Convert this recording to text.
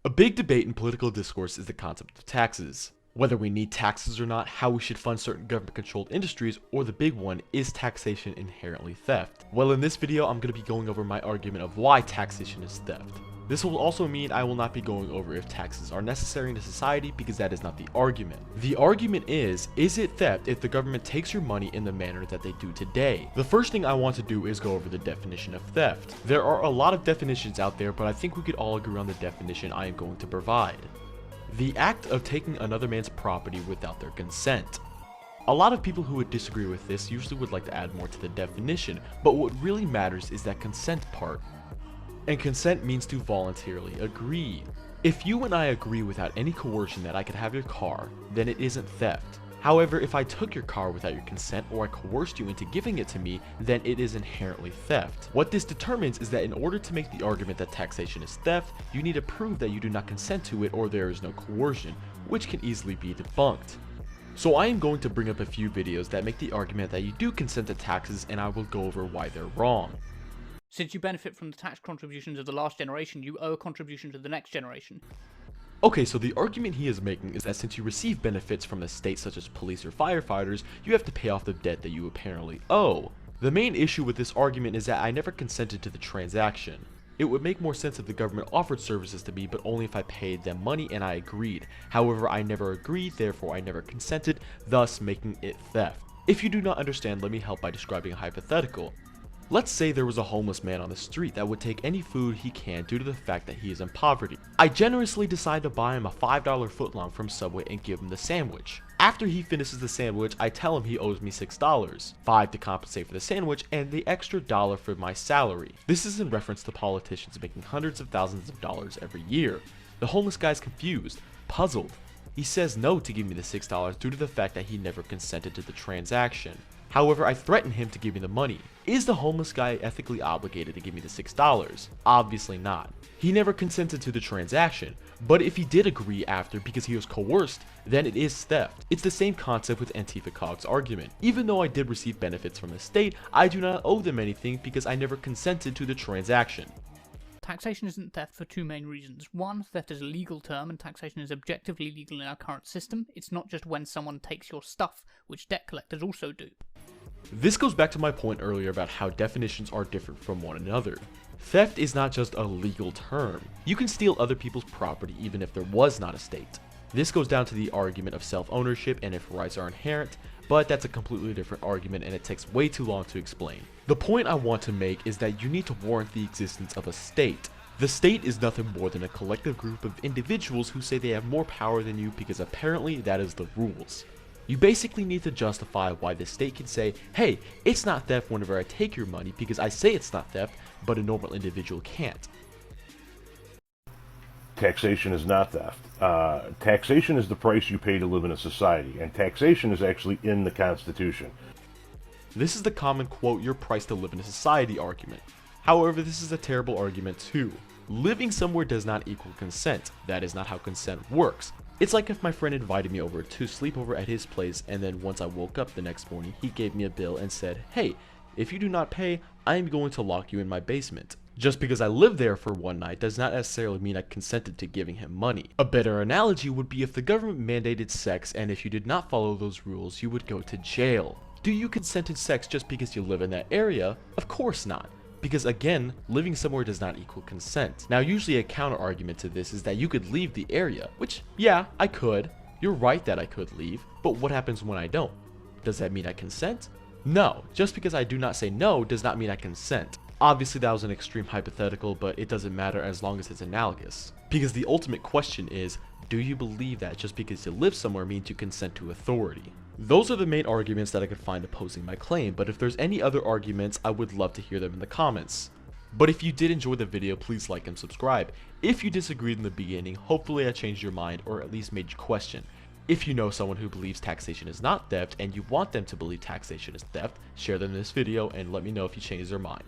A big debate in political discourse is the concept of taxes. Whether we need taxes or not, how we should fund certain government-controlled industries, or the big one, is taxation inherently theft? Well, in this video, I'm going to be going over my argument of why taxation is theft. This will also mean I will not be going over if taxes are necessary in a society, because that is not the argument. The argument is it theft if the government takes your money in the manner that they do today? The first thing I want to do is go over the definition of theft. There are a lot of definitions out there, but I think we could all agree on the definition I am going to provide. The act of taking another man's property without their consent. A lot of people who would disagree with this usually would like to add more to the definition, but what really matters is that consent part. And consent means to voluntarily agree. If you and I agree without any coercion that I could have your car, then it isn't theft. However, if I took your car without your consent or I coerced you into giving it to me, then it is inherently theft. What this determines is that in order to make the argument that taxation is theft, you need to prove that you do not consent to it or there is no coercion, which can easily be debunked. So I am going to bring up a few videos that make the argument that you do consent to taxes, and I will go over why they're wrong. Since you benefit from the tax contributions of the last generation, you owe a contribution to the next generation. Okay, so the argument he is making is that since you receive benefits from the state such as police or firefighters, you have to pay off the debt that you apparently owe. The main issue with this argument is that I never consented to the transaction. It would make more sense if the government offered services to me, but only if I paid them money and I agreed. However, I never agreed, therefore I never consented, thus making it theft. If you do not understand, let me help by describing a hypothetical. Let's say there was a homeless man on the street that would take any food he can due to the fact that he is in poverty. I generously decide to buy him a $5 footlong from Subway and give him the sandwich. After he finishes the sandwich, I tell him he owes me $6, $5 to compensate for the sandwich, and the extra $1 for my salary. This is in reference to politicians making hundreds of thousands of dollars every year. The homeless guy is confused, puzzled. He says no to give me the $6 due to the fact that he never consented to the transaction. However, I threaten him to give me the money. Is the homeless guy ethically obligated to give me the $6? Obviously not. He never consented to the transaction, but if he did agree after because he was coerced, then it is theft. It's the same concept with Antifa Cog's argument. Even though I did receive benefits from the state, I do not owe them anything because I never consented to the transaction. Taxation isn't theft for two main reasons. One, theft is a legal term and taxation is objectively legal in our current system. It's not just when someone takes your stuff, which debt collectors also do. This goes back to my point earlier about how definitions are different from one another. Theft is not just a legal term. You can steal other people's property even if there was not a state. This goes down to the argument of self-ownership and if rights are inherent, but that's a completely different argument and it takes way too long to explain. The point I want to make is that you need to warrant the existence of a state. The state is nothing more than a collective group of individuals who say they have more power than you because apparently that is the rules. You basically need to justify why the state can say, hey, it's not theft whenever I take your money because I say it's not theft, but a normal individual can't. Taxation is not theft. Taxation is the price you pay to live in a society, and taxation is actually in the Constitution. This is the common quote your price to live in a society argument. However, this is a terrible argument too. Living somewhere does not equal consent. That is not how consent works. It's like if my friend invited me over to sleep over at his place and then once I woke up the next morning, he gave me a bill and said, hey, if you do not pay, I am going to lock you in my basement. Just because I lived there for one night does not necessarily mean I consented to giving him money. A better analogy would be if the government mandated sex and if you did not follow those rules, you would go to jail. Do you consent to sex just because you live in that area? Of course not. Because again, living somewhere does not equal consent. Now usually a counter argument to this is that you could leave the area, which yeah, I could. You're right that I could leave, but what happens when I don't? Does that mean I consent? No, just because I do not say no does not mean I consent. Obviously that was an extreme hypothetical, but it doesn't matter as long as it's analogous. Because the ultimate question is, do you believe that just because you live somewhere means you consent to authority? Those are the main arguments that I could find opposing my claim, but if there's any other arguments, I would love to hear them in the comments. But if you did enjoy the video, please like and subscribe. If you disagreed in the beginning, hopefully I changed your mind or at least made you question. If you know someone who believes taxation is not theft and you want them to believe taxation is theft, share them this video and let me know if you change their mind.